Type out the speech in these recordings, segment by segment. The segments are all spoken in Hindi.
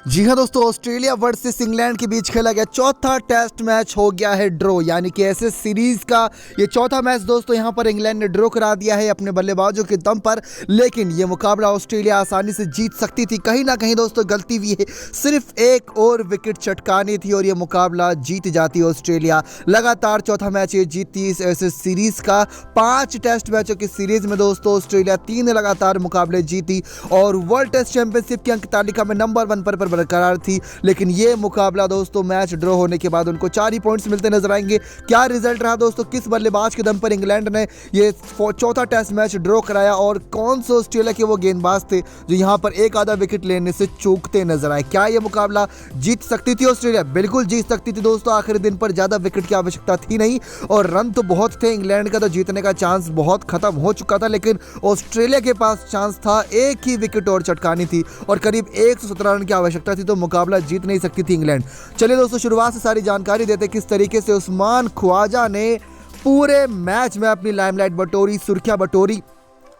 जी हाँ दोस्तों, ऑस्ट्रेलिया वर्सेस इंग्लैंड के बीच खेला गया चौथा टेस्ट मैच हो गया है ड्रॉ, यानी कि ऐसे सीरीज का ये चौथा मैच दोस्तों यहाँ पर इंग्लैंड ने ड्रॉ करा दिया है अपने बल्लेबाजों के दम पर। लेकिन ये मुकाबला ऑस्ट्रेलिया आसानी से जीत सकती थी, कहीं ना कहीं दोस्तों गलती हुई है, सिर्फ एक और विकेट चटकानी थी और ये मुकाबला जीत जाती ऑस्ट्रेलिया। लगातार चौथा मैच ये जीतती इस ऐसे सीरीज का। 5 टेस्ट मैचों की सीरीज में दोस्तों ऑस्ट्रेलिया 3 लगातार मुकाबले जीती और वर्ल्ड टेस्ट चैंपियनशिप की अंक तालिका में नंबर 1 पर बरकरार थी। लेकिन ये मुकाबला दोस्तों मैच ड्रॉ होने के बाद उनको 4 ही पॉइंट्स मिलते नजर आएंगे। क्या रिजल्ट रहा दोस्तों, किस बल्लेबाज के दम पर इंग्लैंड ने ये चौथा टेस्ट मैच ड्रॉ कराया और कौन से ऑस्ट्रेलिया के वो गेंदबाज थे जो यहां पर एक आधा विकेट लेने से चूकते नजर आए। क्या ये मुकाबला जीत सकती थी ऑस्ट्रेलिया? बिल्कुल जीत सकती थी दोस्तों। आखिरी दिन पर ज्यादा विकेट की आवश्यकता थी नहीं और रन तो बहुत थे, इंग्लैंड का तो जीतने का चांस बहुत खत्म हो चुका था। लेकिन ऑस्ट्रेलिया के पास चांस था, एक ही विकेट और चटकानी थी और करीब 117 रन की आवश्यकता थी, तो मुकाबला जीत नहीं सकती थी इंग्लैंड। चलिए दोस्तों, शुरुआत से सारी जानकारी देते किस तरीके से उस्मान ख्वाजा ने पूरे मैच में अपनी लाइमलाइट बटोरी, सुर्खियां बटोरी,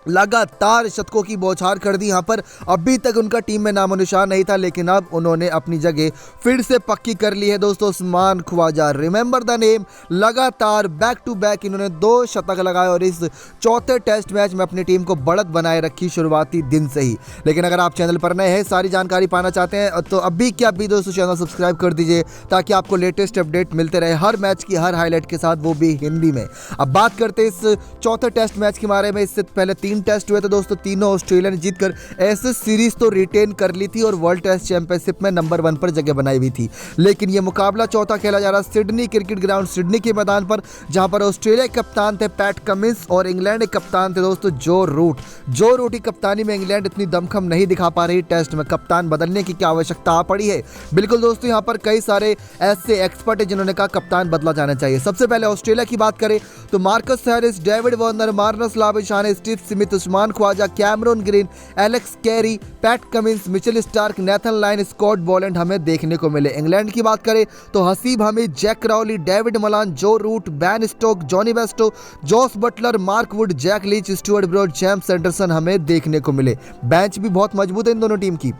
लगातार शतकों की बौछार कर दी। यहाँ पर अभी तक उनका टीम में नामो निशान नहीं था, लेकिन अब उन्होंने अपनी जगह फिर से पक्की कर ली है दोस्तों। Usman Khawaja, remember the name. लगातार बैक टू बैक इन्होंने 2 शतक लगाए और इस चौथे टेस्ट मैच में अपनी टीम को बढ़त बनाए रखी शुरुआती दिन से ही। लेकिन अगर आप चैनल पर नए हैं, सारी जानकारी पाना चाहते हैं, तो अभी क्या अभी दोस्तों चैनल सब्सक्राइब कर दीजिए ताकि आपको लेटेस्ट अपडेट मिलते रहे हर मैच की, हर हाईलाइट के साथ, वो भी हिंदी में। अब बात करते हैं इस चौथे टेस्ट मैच के बारे में। इससे पहले 3 टेस्ट हुए थे दोस्तों, तीनों ऑस्ट्रेलिया ने जीतकर ऐसे सीरीज तो रिटेन कर ली थी और वर्ल्ड टेस्ट चैंपियनशिप में नंबर 1 पर जगह बनाई हुई थी। लेकिन यह मुकाबला चौथा खेला जा रहा सिडनी क्रिकेट ग्राउंड, सिडनी के मैदान पर, जहां पर ऑस्ट्रेलिया के कप्तान थे पैट कमिंस और इंग्लैंड के कप्तान थे दोस्तों जो रूट। जो रूट की कप्तानी में इंग्लैंड इतनी दमखम नहीं दिखा पा रही टेस्ट में, कप्तान बदलने की क्या आवश्यकता आ पड़ी है? बिल्कुल दोस्तों, यहाँ पर कई सारे ऐसे एक्सपर्ट है जिन्होंने कहा कप्तान बदला जाना चाहिए। सबसे पहले ऑस्ट्रेलिया की बात करें तो Marcus Harris, David Warner, Marnus Labuschagne, Steve Smith, Usman Khawaja, Cameron Green, Alex Carey, Pat Cummins, Mitchell Starc, Nathan Lyon, Scott Boland हमें देखने को मिले। इंग्लैंड की बात करें तो Haseeb Hameed, Jack Crawley, David Malan, Joe Root, Ben Stoke, Jonny Bairstow, Jos Buttler, Mark Wood, Jack Leach, Stuart Broad, James Anderson हमें देखने को मिले। बेंच भी बहुत मजबूत है इन दोनों टीम की।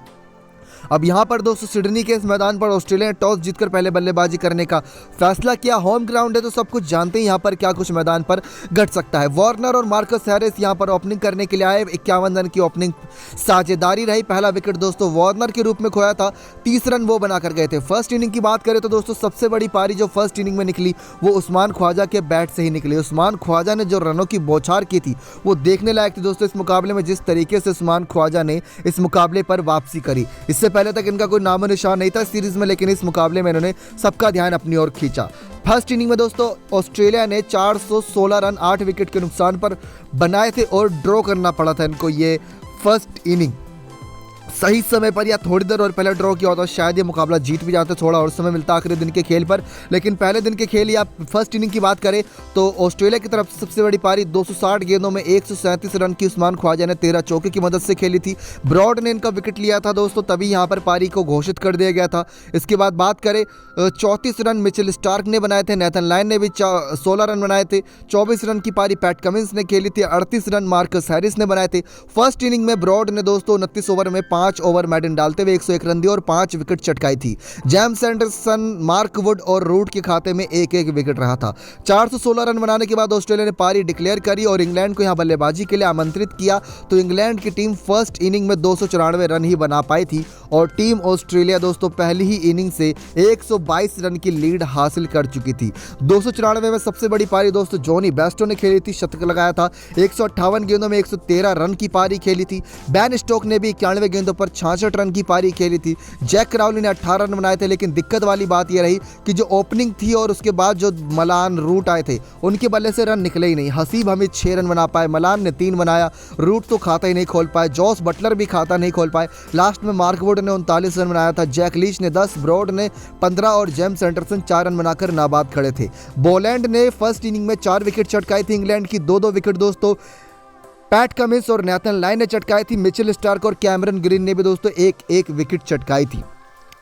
अब यहां पर दोस्तों सिडनी के इस मैदान पर ऑस्ट्रेलिया ने टॉस जीतकर पहले बल्लेबाजी करने का फैसला किया। होम ग्राउंड है तो सब कुछ जानते हैं यहां पर क्या कुछ मैदान पर घट सकता है। वार्नर और मार्कस हैरिस यहां पर ओपनिंग करने के लिए आए। 51 रन की ओपनिंग साझेदारी रही। पहला विकेट दोस्तों वार्नर के रूप में खोया था, 30 रन वो बनाकर गए थे। फर्स्ट इनिंग की बात करें तो दोस्तों सबसे बड़ी पारी जो फर्स्ट इनिंग में निकली वो उस्मान ख्वाजा के बैट से ही निकली। उस्मान ख्वाजा ने जो रनों की बौछार की थी वो देखने लायक थी दोस्तों इस मुकाबले में। जिस तरीके से उस्मान ख्वाजा ने इस मुकाबले पर वापसी करी, इससे पहले तक इनका कोई नामो निशान नहीं था सीरीज में, लेकिन इस मुकाबले में इन्होंने सबका ध्यान अपनी ओर खींचा। फर्स्ट इनिंग में दोस्तों ऑस्ट्रेलिया ने 416 रन 8 विकेट के नुकसान पर बनाए थे और ड्रॉ करना पड़ा था इनको ये फर्स्ट इनिंग। सही समय पर या थोड़ी देर और पहले ड्रॉ किया होता शायद ये मुकाबला जीत भी जाते, थोड़ा और समय मिलता आखिरी दिन के खेल पर। लेकिन पहले दिन के खेल या फर्स्ट इनिंग की बात करें तो ऑस्ट्रेलिया की तरफ सबसे बड़ी पारी 260 गेंदों में 137 रन की उस्मान ख्वाजा ने 13 चौके की मदद से खेली थी। ब्रॉड ने इनका विकेट लिया था दोस्तों, तभी यहाँ पर पारी को घोषित कर दिया गया था। इसके बाद बात करें 34 रन मिचेल स्टार्क ने बनाए थे, नेथन लाइन ने भी 16 रन बनाए थे। 24 रन की पारी पैट कमिंस ने खेली थी, 38 रन मार्कस हैरिस ने बनाए थे। फर्स्ट इनिंग में ब्रॉड ने दोस्तों 29 ओवर में 5 ओवर मैडन डालते हुए 101 रन दिए और 5 विकेट चटकाई थी। जेम्स एंडरसन, मार्क वुड और रूट के खाते में एक एक विकेट रहा था। 416 रन बनाने के बाद ऑस्ट्रेलिया ने पारी डिक्लेयर करी और इंग्लैंड को यहां बल्लेबाजी के लिए आमंत्रित किया, तो इंग्लैंड की टीम फर्स्ट इनिंग में 294 रन ही बना पाई थी और टीम ऑस्ट्रेलिया दोस्तों पहली ही इनिंग से 122 रन की लीड हासिल कर चुकी थी। 294 में सबसे बड़ी पारी दोस्तों जॉनी बेस्टो ने खेली थी, शतक लगाया था। 158 गेंदों में 113 रन की पारी खेली थी। बैन स्टोक ने भी 91 गेंदों पर 66 रन की पारी खेली थी। जैक क्राउली ने 18 रन बनाए थे। लेकिन दिक्कत वाली बात यह रही कि जो ओपनिंग थी और उसके बाद जो मलान, रूट आए थे उनके बल्ले से रन निकले ही नहीं। हसीब हमीद 6 रन बना पाए, मलान ने 3 बनाया, रूट तो खाता ही नहीं खोल पाए, जॉस बटलर भी खाता नहीं खोल पाए। लास्ट में मार्क वुड ने 39 रन बनाया था, जैक लीच ने 10, ब्रॉड ने 15 और जेम्स एंडरसन 4 रन बनाकर नाबाद खड़े थे। बोलैंड ने फर्स्ट इनिंग में 4 विकेट चटकाई थी इंग्लैंड की, 2-2 विकेट दोस्तों पैट कमिंस और नेथन लाइन ने चटकाई थी। मिचेल स्टार्क और कैमरून ग्रीन ने भी दोस्तों एक एक विकेट चटकाई थी।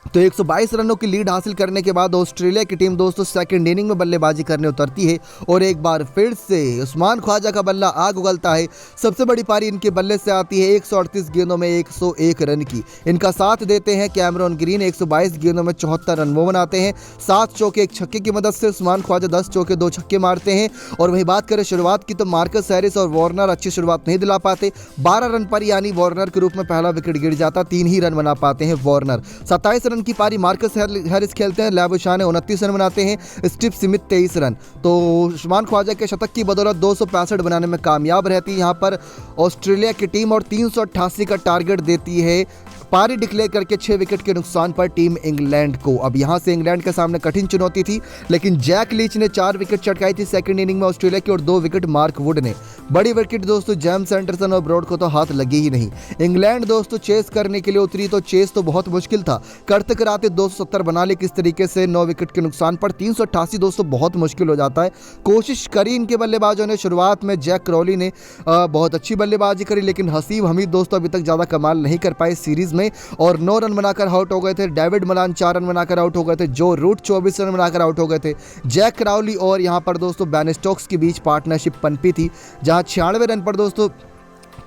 तो 122 रनों की लीड हासिल करने के बाद ऑस्ट्रेलिया की टीम दोस्तों सेकंड इनिंग में बल्लेबाजी करने उतरती है और एक बार फिर से उस्मान ख्वाजा का बल्ला आग उगलता है। सबसे बड़ी पारी इनके बल्ले से आती है 138 गेंदों में 101 रन की। इनका साथ देते हैं कैमरॉन ग्रीन, 122 गेंदों में 74 रन वो बनाते हैं। 7 चौके 1 छक्के की मदद से उस्मान ख्वाजा 10 चौके 2 छक्के मारते हैं। और वही बात करें शुरुआत की तो मार्कस हैरिस और वार्नर अच्छी शुरुआत नहीं दिला पाते। 12 रन पर यानी वार्नर के रूप में पहला विकेट गिर जाता, 3 ही रन बना पाते हैं वार्नर। 27 रन की पारी मार्कस हैरिस खेलते हैं, लैबुशान ने 29 रन बनाते हैं, स्टीव स्मिथ 23 रन। तो उस्मान ख्वाजा के शतक की बदौलत 265 बनाने में कामयाब रहती है यहाँ पर ऑस्ट्रेलिया की टीम और 388 का टारगेट देती है पारी डिक्लेयर करके 6 विकेट के नुकसान पर टीम इंग्लैंड को। अब यहां से इंग्लैंड के सामने कठिन चुनौती थी, लेकिन जैक लीच ने 4 विकेट चटकाई थी सेकंड इनिंग में ऑस्ट्रेलिया की और 2 विकेट मार्क वुड ने। बड़ी विकेट दोस्तों जेम्स एंडरसन और ब्रॉड को तो हाथ लगी ही नहीं। इंग्लैंड दोस्तों चेस करने के लिए उतरी तो चेस तो बहुत मुश्किल था, करते कराते 270 बना ली। किस तरीके से 9 विकेट के नुकसान पर 388 दोस्तों बहुत मुश्किल हो जाता है। कोशिश करी इनके बल्लेबाजों ने, शुरुआत में जैक क्रॉली ने बहुत अच्छी बल्लेबाजी करी, लेकिन हसीब हमीद दोस्तों अभी तक ज़्यादा कमाल नहीं कर पाए सीरीज़ में और 9 रन बनाकर आउट हो गए थे। डेविड मलान 4 रन बनाकर आउट हो गए थे। जो रूट 24 रन बनाकर आउट हो गए थे। जैक क्राउली और यहाँ पर दोस्तों बेन स्टोक्स के बीच पार्टनरशिप पनपी थी, जहाँ 96 रन पर दोस्तों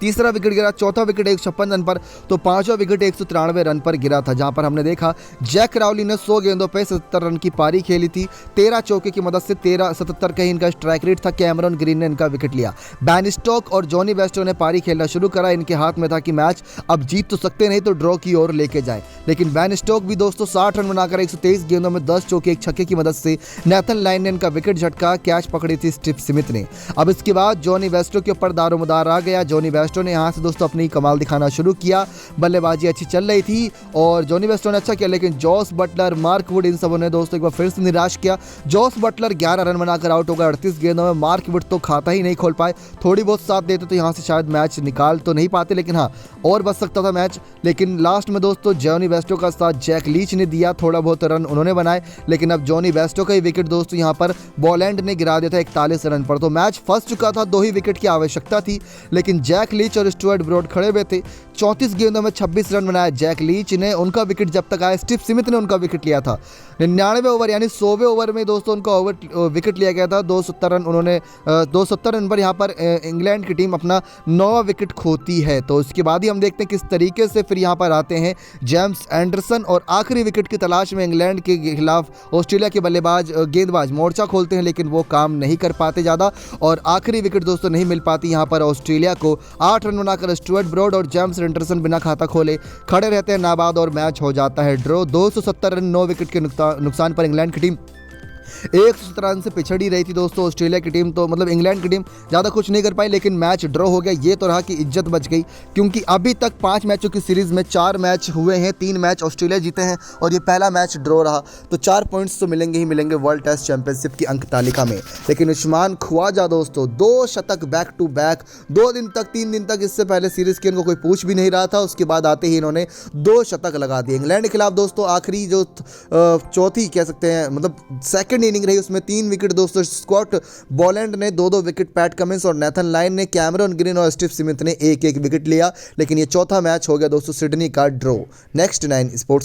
तीसरा विकेट गिरा, चौथा विकेट 156 रन पर, तो पांचवा विकेट 193 रन पर गिरा था, जहां पर हमने देखा जैक क्राउली ने 100 गेंदों पे 77 रन की पारी खेली थी। 13 चौके की मदद से 77 का ही इनका स्ट्राइक रेट था। कैमरॉन ग्रीन ने इनका विकेट लिया। बैन स्टोक और जॉनी बेस्टो ने पारी खेलना शुरू करा। इनके हाथ में था कि मैच अब जीत तो सकते नहीं तो ड्रॉ की ओर लेके जाए, लेकिन बैन स्टोक भी दोस्तों 60 रन बनाकर 123 गेंदों में 10 चौके 1 छक्के की मदद से नेथन लाइन ने इनका विकेट झटका। कैच पकड़ी थी स्टीव स्मिथ ने। अब इसके बाद जॉनी बेस्टो के ऊपर दारोमदार आ गया। जॉनी बेस्टो ने यहाँ से दोस्तों अपनी कमाल दिखाना शुरू किया। बल्लेबाजी अच्छी चल रही थी और जॉनी बेस्टो ने अच्छा किया, लेकिन जॉस बटलर, मार्क वुड, इन सबों ने दोस्तों एक बार फिर से निराश किया। जॉस बटलर 11 रन बनाकर आउट हो गया 38 गेंदों में। मार्क वुड तो खाता ही नहीं खोल पाए। थोड़ी बहुत साथ देते तो यहाँ से शायद मैच निकाल तो नहीं पाते, लेकिन हाँ और बच सकता था मैच। लेकिन लास्ट में दोस्तों जॉनी बेस्टो का साथ जैक लीच ने दिया, थोड़ा बहुत रन उन्होंने बनाए, लेकिन अब जॉनी बेस्टो का ही विकेट दोस्तों यहाँ पर बॉलैंड ने गिरा दिया था 41 रन पर। तो मैच फंस चुका था, 2 ही विकेट की आवश्यकता थी, लेकिन जैक लीच और स्टुअर्ट ब्रॉड खड़े हुए थे। 34 गेंदों में 26 रन बनाया जैक लीच ने। उनका विकेट जब तक आया, स्टीव स्मिथ ने उनका विकेट लिया था। 99 ओवर यानी 100वें ओवर में दोस्तों उनका विकेट लिया गया था। 270 रन उन्होंने 270 रन पर यहाँ पर इंग्लैंड की टीम अपना 9वां विकेट खोती है। तो उसके बाद ही हम देखते हैं किस तरीके से फिर यहाँ पर आते हैं जेम्स एंडरसन और आखिरी विकेट की तलाश में इंग्लैंड के खिलाफ ऑस्ट्रेलिया के गेंदबाज मोर्चा खोलते हैं, लेकिन वो काम नहीं कर पाते ज़्यादा और आखिरी विकेट दोस्तों नहीं मिल पाती यहाँ पर ऑस्ट्रेलिया को। 8 रन बनाकर स्टुअर्ट ब्रॉड और जेम्स एंडरसन बिना खाता खोले खड़े रहते हैं नाबाद और मैच हो जाता है ड्रॉ। 270 रन 9 विकेट के नुकसान पर इंग्लैंड की टीम 117 रन से पिछड़ी रही थी दोस्तों। ऑस्ट्रेलिया की टीम तो मतलब इंग्लैंड की टीम ज़्यादा कुछ नहीं कर पाई, लेकिन मैच ड्रॉ हो गया। ये तो रहा कि इज्जत बच गई, क्योंकि अभी तक 5 मैचों की सीरीज़ में 4 मैच हुए हैं, 3 मैच ऑस्ट्रेलिया जीते हैं और ये पहला मैच ड्रॉ रहा। तो 4 पॉइंट्स तो मिलेंगे ही मिलेंगे वर्ल्ड टेस्ट चैंपियनशिप की अंक तालिका में। लेकिन उस्मान ख्वाजा दोस्तों 2 शतक बैक टू बैक, 2 दिन तक 3 दिन तक, इससे पहले सीरीज़ की इनको कोई पूछ भी नहीं रहा था। उसके बाद आते ही इन्होंने 2 शतक लगा दिए इंग्लैंड के खिलाफ दोस्तों। आखिरी जो चौथी कह सकते हैं मतलब सेकंड इनिंग रही, उसमें 3 विकेट दोस्तों स्कॉट बॉलैंड ने 2-2 विकेट, पैट कमिंस और नेथन लाइन ने, कैमरॉन ग्रीन और स्टीव स्मिथ ने 1-1 विकेट लिया। लेकिन ये चौथा मैच हो गया दोस्तों सिडनी का ड्रॉ। नेक्स्ट 9 स्पोर्ट्स की